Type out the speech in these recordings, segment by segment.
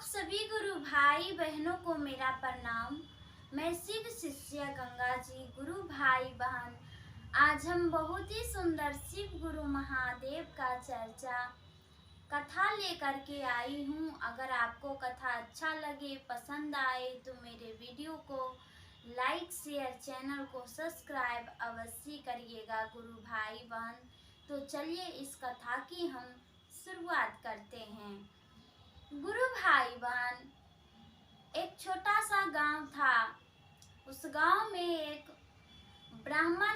सभी गुरु भाई बहनों को मेरा प्रणाम। मैं शिव शिष्या गंगा जी, गुरु भाई बहन, आज हम बहुत ही सुंदर शिव गुरु महादेव का चर्चा कथा लेकर के आई हूँ। अगर आपको कथा अच्छा लगे, पसंद आए तो मेरे वीडियो को लाइक शेयर, चैनल को सब्सक्राइब अवश्य करिएगा गुरु भाई बहन। तो चलिए इस कथा की हम शुरुआत करते हैं। गुरु भाई बहन, एक छोटा सा गांव था। उस गांव में एक ब्राह्मण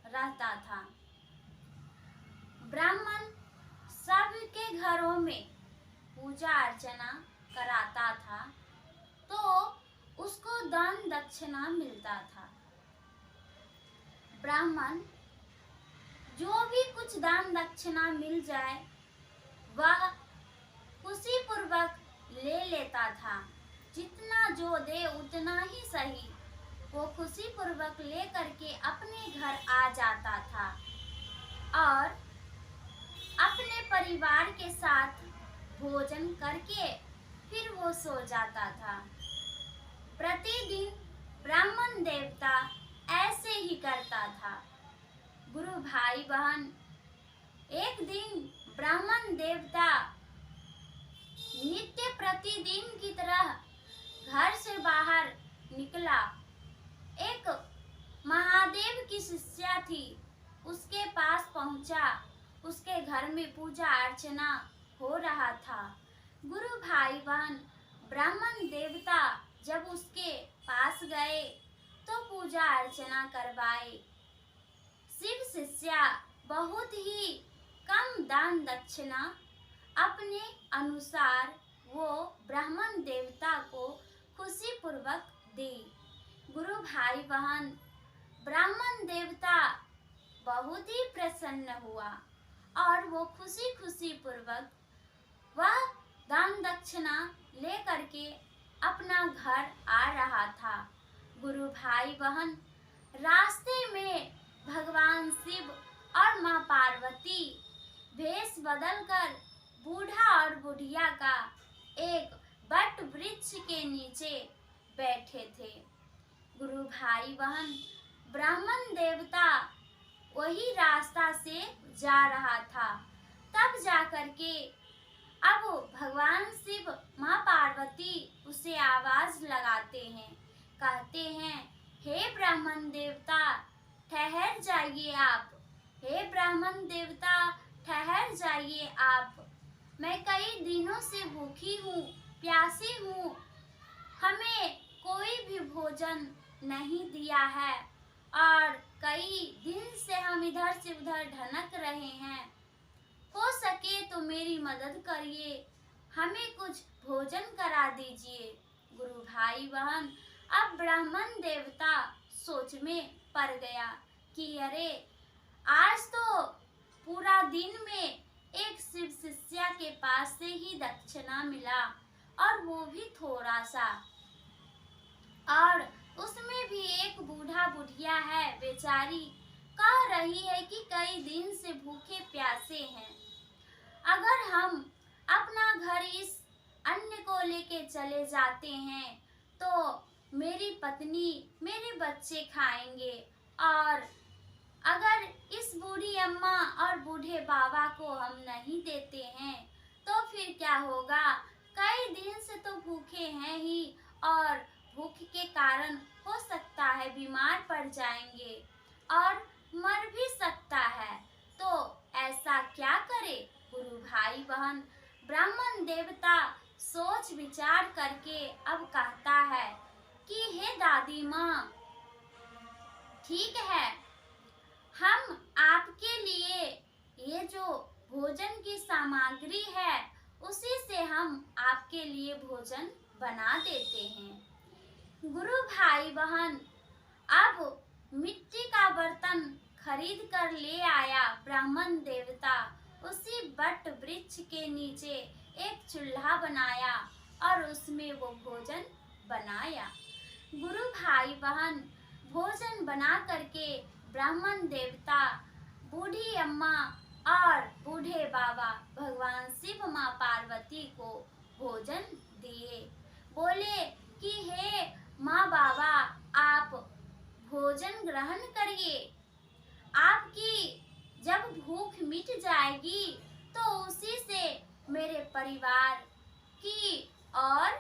रहता था। ब्राह्मण सबके घरों में पूजा अर्चना कराता था तो उसको दान दक्षिणा मिलता था। ब्राह्मण जो भी कुछ दान दक्षिणा मिल जाए वह खुशी पूर्वक ले लेता था। जितना जो दे उतना ही सही, वो खुशी पूर्वक ले करके अपने घर आ जाता था और अपने परिवार के साथ भोजन करके फिर वो सो जाता था। प्रतिदिन ब्राह्मण देवता ऐसे ही करता था। गुरु भाई बहन, एक दिन ब्राह्मण देवता नित्य प्रतिदिन की तरह घर से बाहर निकला। एक महादेव की शिष्या थी, उसके पास पहुंचा। उसके घर में पूजा अर्चना हो रहा था। गुरु भाई बहन, ब्राह्मण देवता जब उसके पास गए तो पूजा अर्चना करवाए। शिव शिष्या बहुत ही कम दान दक्षिणा अपने अनुसार वो ब्राह्मण देवता को खुशी पूर्वक दी। गुरु भाई बहन, ब्राह्मण देवता बहुत ही प्रसन्न हुआ और वो खुशी खुशी पूर्वक वह दान दक्षिणा ले करके अपना घर आ रहा था। गुरु भाई बहन, रास्ते में भगवान शिव और माँ पार्वती वेश बदलकर बूढ़ा और बुढ़िया का एक वट वृक्ष के नीचे बैठे थे। गुरु भाई बहन, ब्राह्मण देवता वही रास्ता से जा रहा था। तब जाकर के अब भगवान शिव माँ पार्वती उसे आवाज लगाते हैं, कहते हैं, हे ब्राह्मण देवता ठहर जाइए आप। हे ब्राह्मण देवता ठहर जाइए आप। मैं कई दिनों से भूखी हूँ, प्यासी हूँ। हमें कोई भी भोजन नहीं दिया है और कई दिन से हम इधर से उधर ढनक रहे हैं। हो सके तो मेरी मदद करिए, हमें कुछ भोजन करा दीजिए। गुरु भाई बहन, अब ब्राह्मण देवता सोच में पड़ गया कि अरे, आज तो पूरा दिन में एक शिव शिष्या के पास से ही दक्षिणा मिला और वो भी थोड़ा सा, और उसमें भी एक बूढ़ा बुढ़िया है, बेचारी कह रही है कि कई दिन से भूखे प्यासे हैं। अगर हम अपना घर इस अन्न को लेके चले जाते हैं तो मेरी पत्नी, मेरे बच्चे खाएंगे, और अगर इस बूढ़ी अम्मा और बूढ़े बाबा को हम नहीं देते हैं तो फिर क्या होगा। कई दिन से तो भूखे हैं ही और भूख के कारण हो सकता है बीमार पड़ जाएंगे और मर भी सकता है। तो ऐसा क्या करे। गुरु भाई बहन, ब्राह्मण देवता सोच विचार करके अब कहता है कि हे दादी माँ, ठीक है, हम आपके लिए ये जो भोजन की सामग्री है उसी से हम आपके लिए भोजन बना देते हैं। गुरु भाई बहन, अब मिट्टी का बर्तन खरीद कर ले आया ब्राह्मण देवता। उसी वट वृक्ष के नीचे एक चूल्हा बनाया और उसमें वो भोजन बनाया। गुरु भाई बहन, भोजन बना करके ब्राह्मण देवता बूढ़ी अम्मा और बूढ़े बाबा भगवान शिव माँ पार्वती को भोजन दिए। बोले कि हे माँ बाबा, आप भोजन ग्रहण करिए। आपकी जब भूख मिट जाएगी तो उसी से मेरे परिवार की और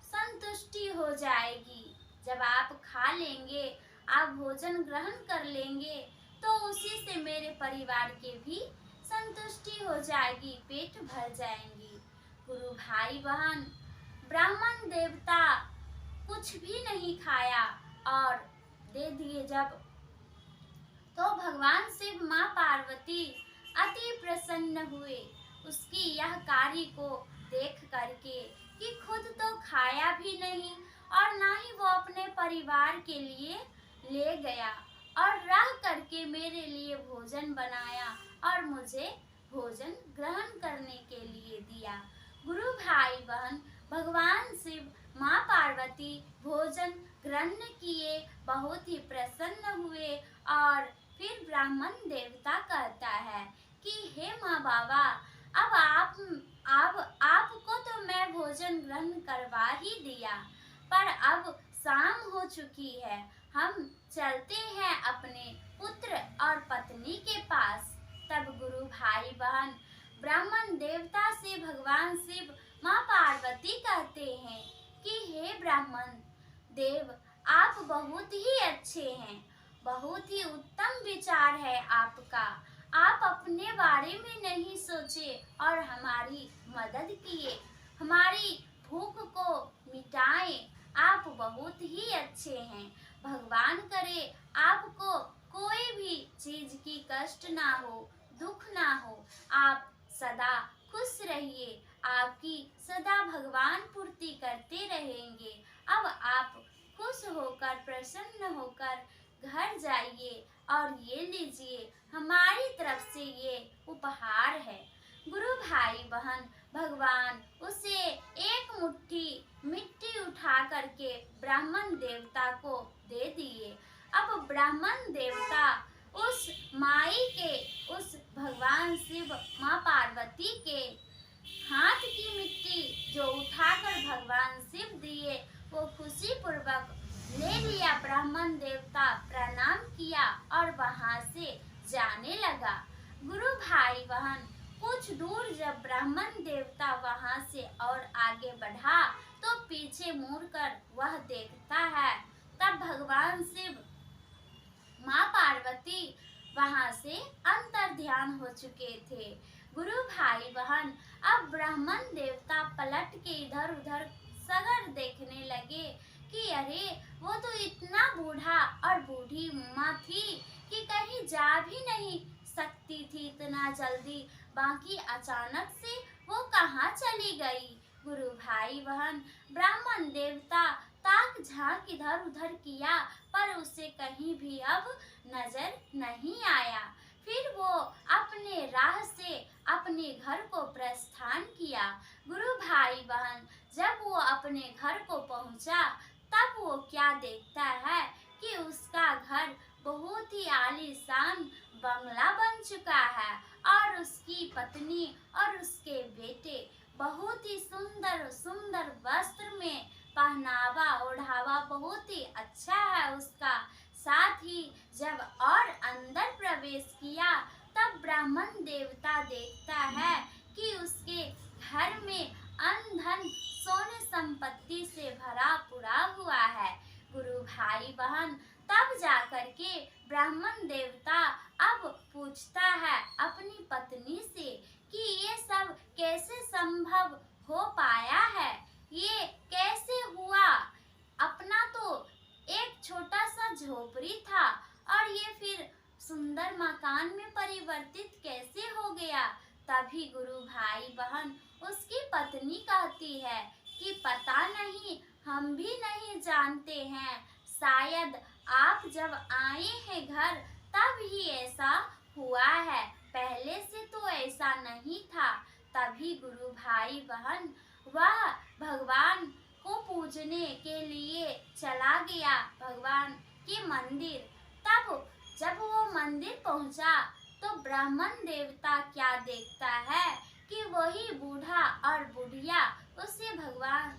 संतुष्टि हो जाएगी। जब आप खा लेंगे, आप भोजन ग्रहण कर लेंगे तो उसी से मेरे परिवार के भी संतुष्टि हो जाएगी, पेट भर जाएंगी। गुरु भाई बहन, ब्राह्मण देवता कुछ भी नहीं खाया और दे दिए जब, तो भगवान शिव माँ पार्वती अति प्रसन्न हुए उसकी यह कार्य को देख करके कि खुद तो खाया भी नहीं और ना ही वो अपने परिवार के लिए ले गया और रह करके मेरे लिए भोजन बनाया और मुझे भोजन ग्रहण करने के लिए दिया। गुरु भाई बहन, भगवान शिव माँ पार्वती भोजन ग्रहण किए, बहुत ही प्रसन्न हुए और फिर ब्राह्मण देवता कहता है कि हे माँ बाबा, अब आपको तो मैं भोजन ग्रहण करवा ही दिया, पर अब शाम हो चुकी है, हम चलते हैं अपने पुत्र और पत्नी के पास। तब गुरु भाई बहन, ब्राह्मण देवता से भगवान शिव माँ पार्वती कहते हैं कि हे ब्राह्मण देव, आप बहुत ही अच्छे हैं, बहुत ही उत्तम विचार है आपका। आप अपने बारे में नहीं सोचे और हमारी मदद किए, हमारी भूख को मिटाए। आप बहुत ही अच्छे हैं। भगवान करे आपको कोई भी चीज की कष्ट ना हो, दुख ना हो, आप सदा खुश रहिए, आपकी सदा भगवान पूर्ति करते रहेंगे। अब आप खुश होकर, प्रसन्न होकर घर जाइए और ये लीजिए, हमारी तरफ से ये उपहार है। गुरु भाई बहन, भगवान उसे एक मुट्ठी मिट्टी उठा करके ब्राह्मण देवता को दे दिए। अब ब्राह्मण देवता उस माई के, उस भगवान शिव माँ पार्वती के हाथ की मिट्टी जो उठाकर भगवान शिव दिए, वो खुशी पूर्वक ले लिया। ब्राह्मण देवता प्रणाम किया और वहां से जाने लगा। गुरु भाई बहन, कुछ दूर जब ब्राह्मण देवता वहां से और आगे बढ़ा तो पीछे मुड़कर वह देखता है, तब भगवान शिव माँ पार्वती वहां से अंतर ध्यान हो चुके थे। गुरु भाई बहन, अब ब्राह्मण देवता पलट के इधर उधर सगर देखने लगे कि अरे, वो तो इतना बूढ़ा और बूढ़ी माँ थी कि कहीं जा भी नहीं सकती थी इतना जल्दी, बाकी अचानक से वो कहाँ चली गई। गुरु भाई बहन, ब्राह्मण देवता ताक झांक इधर उधर किया पर उसे कहीं भी अब नजर नहीं आया। फिर वो अपने राह से अपने घर को प्रस्थान किया। गुरु भाई बहन, जब वो अपने घर को पहुंचा तब वो क्या देखता है कि उसका घर बहुत ही आलीशान बंगला बन चुका है और उसकी पत्नी और उसके बेटे बहुत ही सुंदर सुंदर वस्त्र में पहनावा ओढ़ावा बहुत ही अच्छा है उसका। साथ ही जब और अंदर प्रवेश किया तब ब्राह्मण देवता देखता है कि उसके घर में अन्न धन सोने संपत्ति से भरा पूरा हुआ है। गुरु भाई बहन, तब जाकर के ब्राह्मण देवता अब पूछता है अपनी पत्नी से कि ये सब कैसे संभव हो पाया है, ये कैसे हुआ, अपना तो एक छोटा सा झोपड़ी था और ये फिर सुंदर मकान में परिवर्तित कैसे हो गया। तभी गुरु भाई बहन, उसकी पत्नी कहती है कि पता नहीं, हम भी नहीं जानते हैं, शायद आप जब आए हैं घर तब ही ऐसा हुआ है, पहले से तो ऐसा नहीं था। तभी गुरु भाई बहन वह भगवान को पूजने के लिए चला गया, भगवान के मंदिर। तब जब वो मंदिर पहुंचा तो ब्राह्मण देवता क्या देखता है कि वही बूढ़ा और बुढ़िया उसे भगवान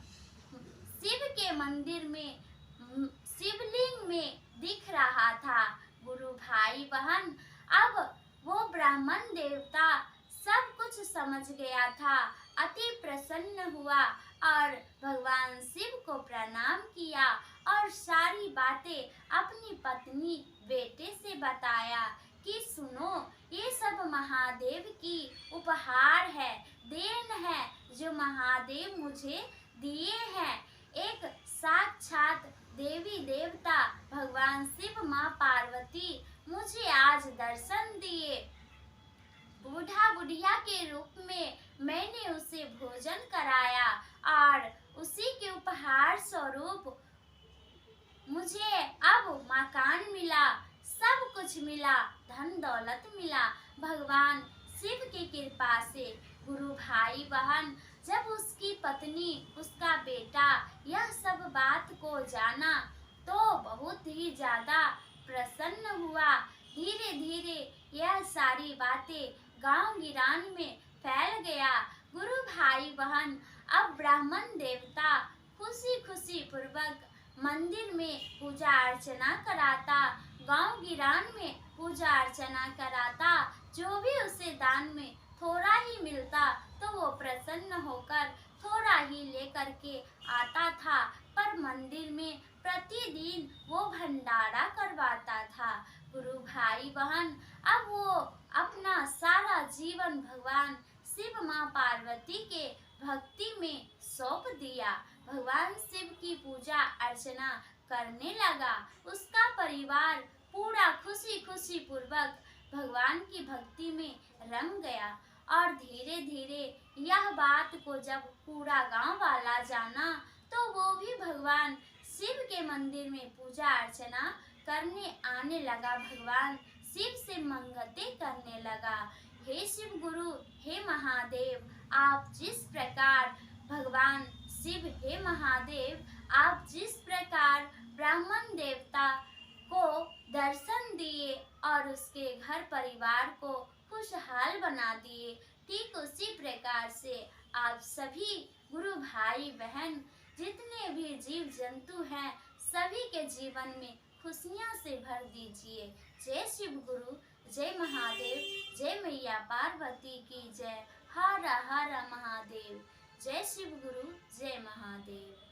के मंदिर में शिवलिंग में दिख रहा था। गुरु भाई बहन, अब वो ब्राह्मण देवता सब कुछ समझ गया था, अति प्रसन्न हुआ और भगवान शिव को प्रणाम किया और सारी बातें अपनी पत्नी बेटे से बताया कि सुनो, ये सब महादेव की उपहार है, देन है जो महादेव मुझे दिए हैं। एक साक्षात देवी देवता भगवान शिव माँ पार्वती मुझे आज दर्शन दिए। बूढ़ा बुढ़िया के रूप में मैंने उसे भोजन कराया और उसी के उपहार स्वरूप मुझे अब मकान मिला, सब कुछ मिला, धन दौलत मिला भगवान शिव की कृपा से। गुरु भाई बहन, जब उसकी पत्नी, उसका बेटा यह सब बात को जाना तो बहुत ही ज्यादा प्रसन्न हुआ। धीरे धीरे यह सारी बातें गांव गिरान में फैल गया। गुरु भाई बहन, अब ब्राह्मण देवता खुशी खुशी पूर्वक मंदिर में पूजा अर्चना कराता, गांव गिरान में पूजा अर्चना कराता। जो भी उसे दान में थोड़ा ही मिलता तो वो प्रसन्न होकर थोड़ा ही लेकर के आता था, पर मंदिर में प्रतिदिन वो भंडारा करवाता था। गुरु भाई बहन, अब वो अपना सारा जीवन भगवान शिव माँ पार्वती के भक्ति में सौंप दिया। भगवान शिव की पूजा अर्चना करने लगा। उसका परिवार पूरा खुशी खुशी पूर्वक भगवान की भक्ति में रम गया और धीरे धीरे यह बात को जब पूरा गांव वाला जाना तो वो भी भगवान शिव के मंदिर में पूजा अर्चना करने आने लगा, भगवान शिव से मंगते करने लगा। हे शिव गुरु, हे महादेव, आप जिस प्रकार भगवान शिव, हे महादेव, आप जिस प्रकार ब्राह्मण देवता को दर्शन दिए और उसके घर परिवार को खुशहाल बना दिए, ठीक उसी प्रकार से आप सभी गुरु भाई बहन जितने भी जीव जंतु हैं सभी के जीवन में खुशियां से भर दीजिए। जय शिव गुरु, जय महादेव, जय मैया पार्वती की जय। हर हर महादेव। जय शिव गुरु, जय महादेव।